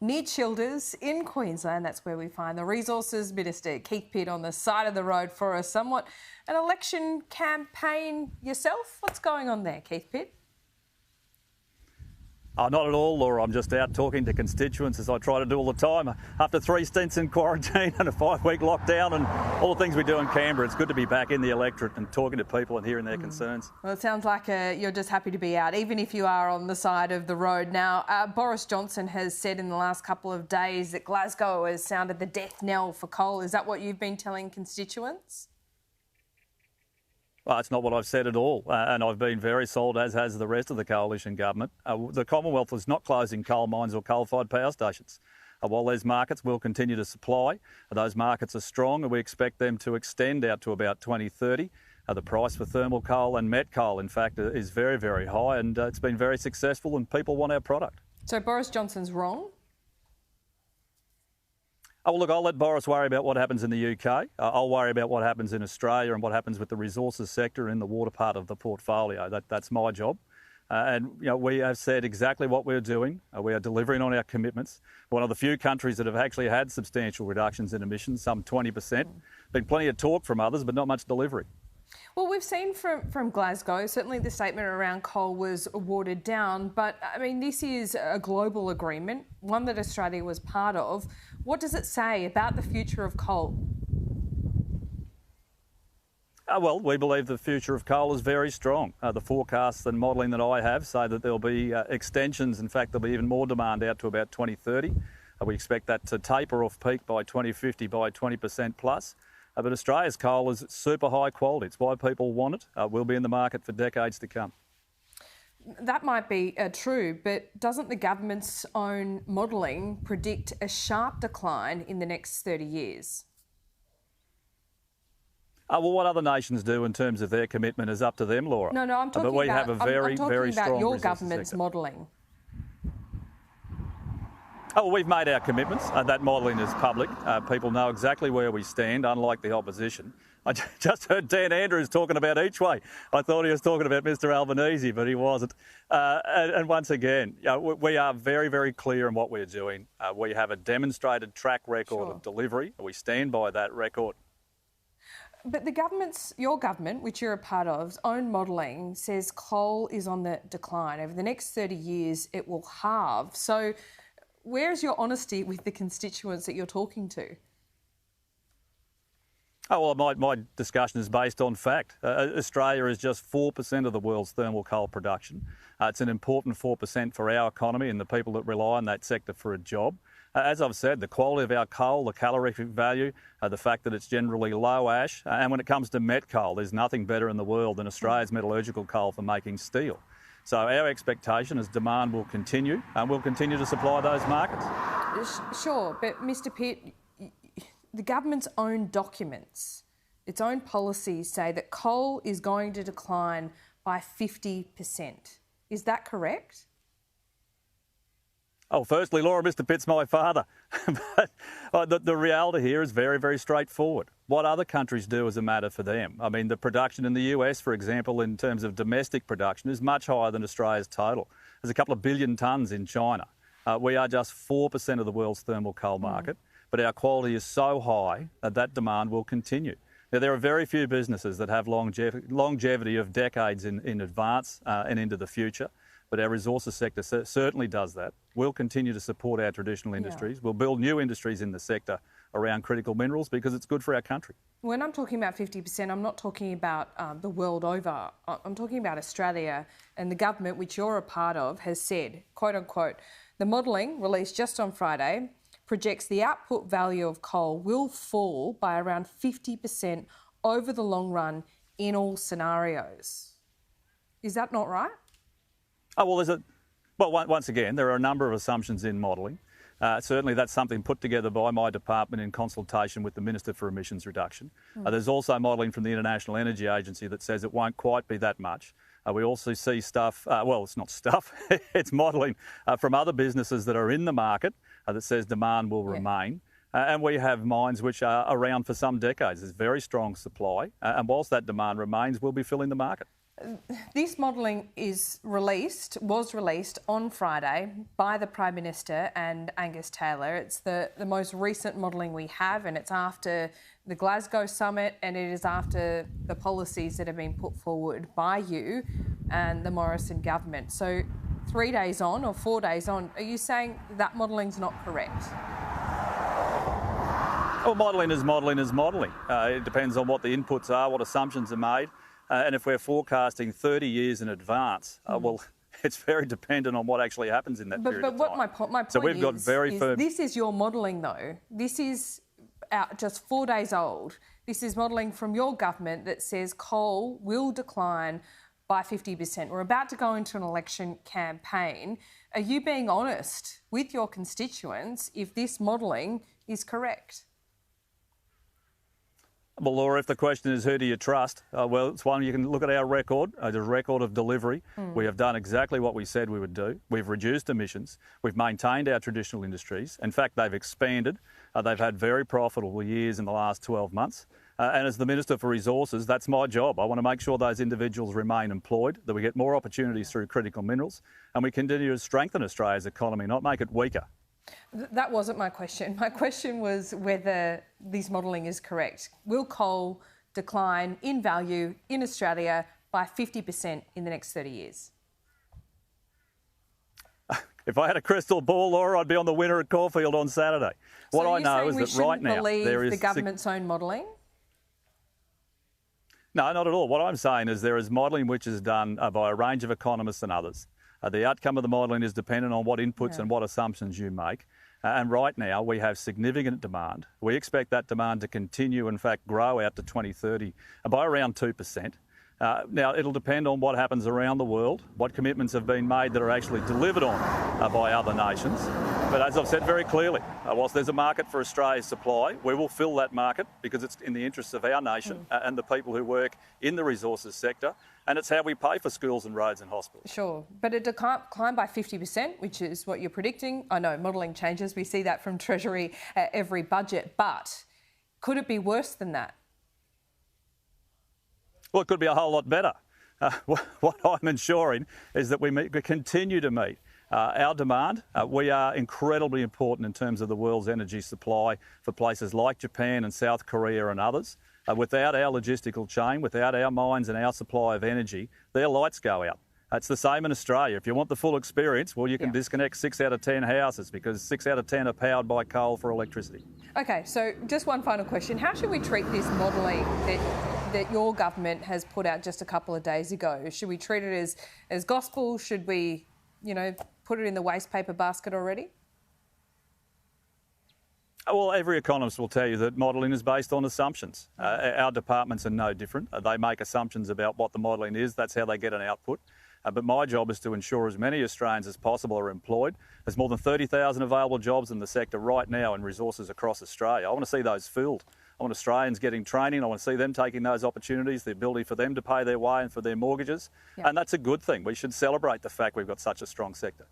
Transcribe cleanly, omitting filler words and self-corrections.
near Childers in Queensland. That's where we find the Resources Minister Keith Pitt on the side of the road for an election campaign yourself. What's going on there, Keith Pitt? Oh, not at all, Laura. I'm just out talking to constituents, as I try to do all the time. After 3 stints in quarantine and a 5-week lockdown and all the things we do in Canberra, it's good to be back in the electorate and talking to people and hearing their concerns. Well, it sounds like you're just happy to be out, even if you are on the side of the road. Now, Boris Johnson has said in the last couple of days that Glasgow has sounded the death knell for coal. Is that what you've been telling constituents? Well, that's not what I've said at all, and I've been very solid, as has the rest of the coalition government. The Commonwealth is not closing coal mines or coal-fired power stations. While these markets will continue to supply, those markets are strong and we expect them to extend out to about 2030. The price for thermal coal and met coal, in fact, is very, very high, and it's been very successful and people want our product. So Boris Johnson's wrong? Oh, well, look, I'll let Boris worry about what happens in the UK. I'll worry about what happens in Australia and what happens with the resources sector in the water part of the portfolio. That's my job. And we have said exactly what we're doing. We are delivering on our commitments. One of the few countries that have actually had substantial reductions in emissions, some 20%. Been plenty of talk from others, but not much delivery. Well, we've seen from Glasgow, certainly the statement around coal was watered down, but I mean, this is a global agreement, one that Australia was part of. What does it say about the future of coal? Well, we believe the future of coal is very strong. The forecasts and modelling that I have say that there'll be extensions. In fact, there'll be even more demand out to about 2030. We expect that to taper off peak by 2050 by 20% plus. But Australia's coal is super high quality. It's why people want it. We'll be in the market for decades to come. That might be true, but doesn't the government's own modelling predict a sharp decline in the next 30 years? Well, what other nations do in terms of their commitment is up to them, Laura. No, I'm talking but we about, have a very, I'm talking very about strong your resources government's sector. modelling. Oh, well, we've made our commitments. That modelling is public. People know exactly where we stand, unlike the opposition. I just heard Dan Andrews talking about each way. I thought he was talking about Mr Albanese, but he wasn't. And once again, we are very, very clear in what we're doing. We have a demonstrated track record of delivery. We stand by that record. But your government, which you're a part of, own modelling says coal is on the decline. Over the next 30 years, it will halve. So where's your honesty with the constituents that you're talking to? Oh, well, my discussion is based on fact. Australia is just 4% of the world's thermal coal production. It's an important 4% for our economy and the people that rely on that sector for a job. As I've said, the quality of our coal, the calorific value, the fact that it's generally low ash, and when it comes to met coal, there's nothing better in the world than Australia's metallurgical coal for making steel. So our expectation is demand will continue and we'll continue to supply those markets. Sure, but Mr Pitt, the government's own documents, its own policies say that coal is going to decline by 50%. Is that correct? Oh, firstly, Laura, Mr Pitt's my father. But the reality here is very, very straightforward. What other countries do is a matter for them. I mean, the production in the US, for example, in terms of domestic production, is much higher than Australia's total. There's a couple of billion tonnes in China. We are just 4% of the world's thermal coal market, but our quality is so high that demand will continue. Now, there are very few businesses that have longevity of decades in advance and into the future. But our resources sector certainly does that. We'll continue to support our traditional industries. Yeah. We'll build new industries in the sector around critical minerals because it's good for our country. When I'm talking about 50%, I'm not talking about the world over. I'm talking about Australia, and the government, which you're a part of, has said, quote unquote, the modelling released just on Friday projects the output value of coal will fall by around 50% over the long run in all scenarios. Is that not right? Oh, well, once again, there are a number of assumptions in modelling. Certainly that's something put together by my department in consultation with the Minister for Emissions Reduction. There's also modelling from the International Energy Agency that says it won't quite be that much. We also see stuff, well, it's not stuff, it's modelling from other businesses that are in the market that says demand will remain. And we have mines which are around for some decades. There's very strong supply. And whilst that demand remains, we'll be filling the market. This modelling was released on Friday by the Prime Minister and Angus Taylor. It's the most recent modelling we have, and it's after the Glasgow summit, and it is after the policies that have been put forward by you and the Morrison government. So 3 days on or 4 days on, are you saying that modelling's not correct? Well, modelling is modelling is modelling. It depends on what the inputs are, what assumptions are made. And if we're forecasting 30 years in advance, well, it's very dependent on what actually happens in that period of time. But my point so we've got very firm... This is your modelling, though. This is just 4 days old. This is modelling from your government that says coal will decline by 50%. We're about to go into an election campaign. Are you being honest with your constituents if this modelling is correct? Well, Laura, if the question is who do you trust, well, it's one you can look at our record, the record of delivery. We have done exactly what we said we would do. We've reduced emissions. We've maintained our traditional industries. In fact, they've expanded. They've had very profitable years in the last 12 months. And as the Minister for Resources, that's my job. I want to make sure those individuals remain employed, that we get more opportunities through critical minerals, and we continue to strengthen Australia's economy, not make it weaker. That wasn't my question. My question was whether this modelling is correct. Will coal decline in value in Australia by 50% in the next 30 years? If I had a crystal ball, Laura, I'd be on the winner at Caulfield on Saturday. What I know is that right now there is... the government's own modelling? No, not at all. What I'm saying is there is modelling which is done by a range of economists and others. The outcome of the modelling is dependent on what inputs and what assumptions you make. And right now we have significant demand. We expect that demand to continue, in fact, grow out to 2030 by around 2%. Now, it'll depend on what happens around the world, what commitments have been made that are actually delivered on by other nations. But as I've said very clearly, whilst there's a market for Australia's supply, we will fill that market because it's in the interests of our nation and the people who work in the resources sector, and it's how we pay for schools and roads and hospitals. Sure, but it declined by 50%, which is what you're predicting. I know modelling changes, we see that from Treasury every budget, but could it be worse than that? Well, it could be a whole lot better. What I'm ensuring is that we continue to meet our demand. We are incredibly important in terms of the world's energy supply for places like Japan and South Korea and others. Without our logistical chain, without our mines and our supply of energy, their lights go out. It's the same in Australia. If you want the full experience, well, you can disconnect 6 out of 10 houses because 6 out of 10 are powered by coal for electricity. OK, so just one final question. How should we treat this modelling that your government has put out just a couple of days ago? Should we treat it as gospel? Should we, put it in the waste paper basket already? Well, every economist will tell you that modelling is based on assumptions. Our departments are no different. They make assumptions about what the modelling is. That's how they get an output. But my job is to ensure as many Australians as possible are employed. There's more than 30,000 available jobs in the sector right now in resources across Australia. I want to see those filled. I want Australians getting training. I want to see them taking those opportunities, the ability for them to pay their way and for their mortgages. And that's a good thing. We should celebrate the fact we've got such a strong sector.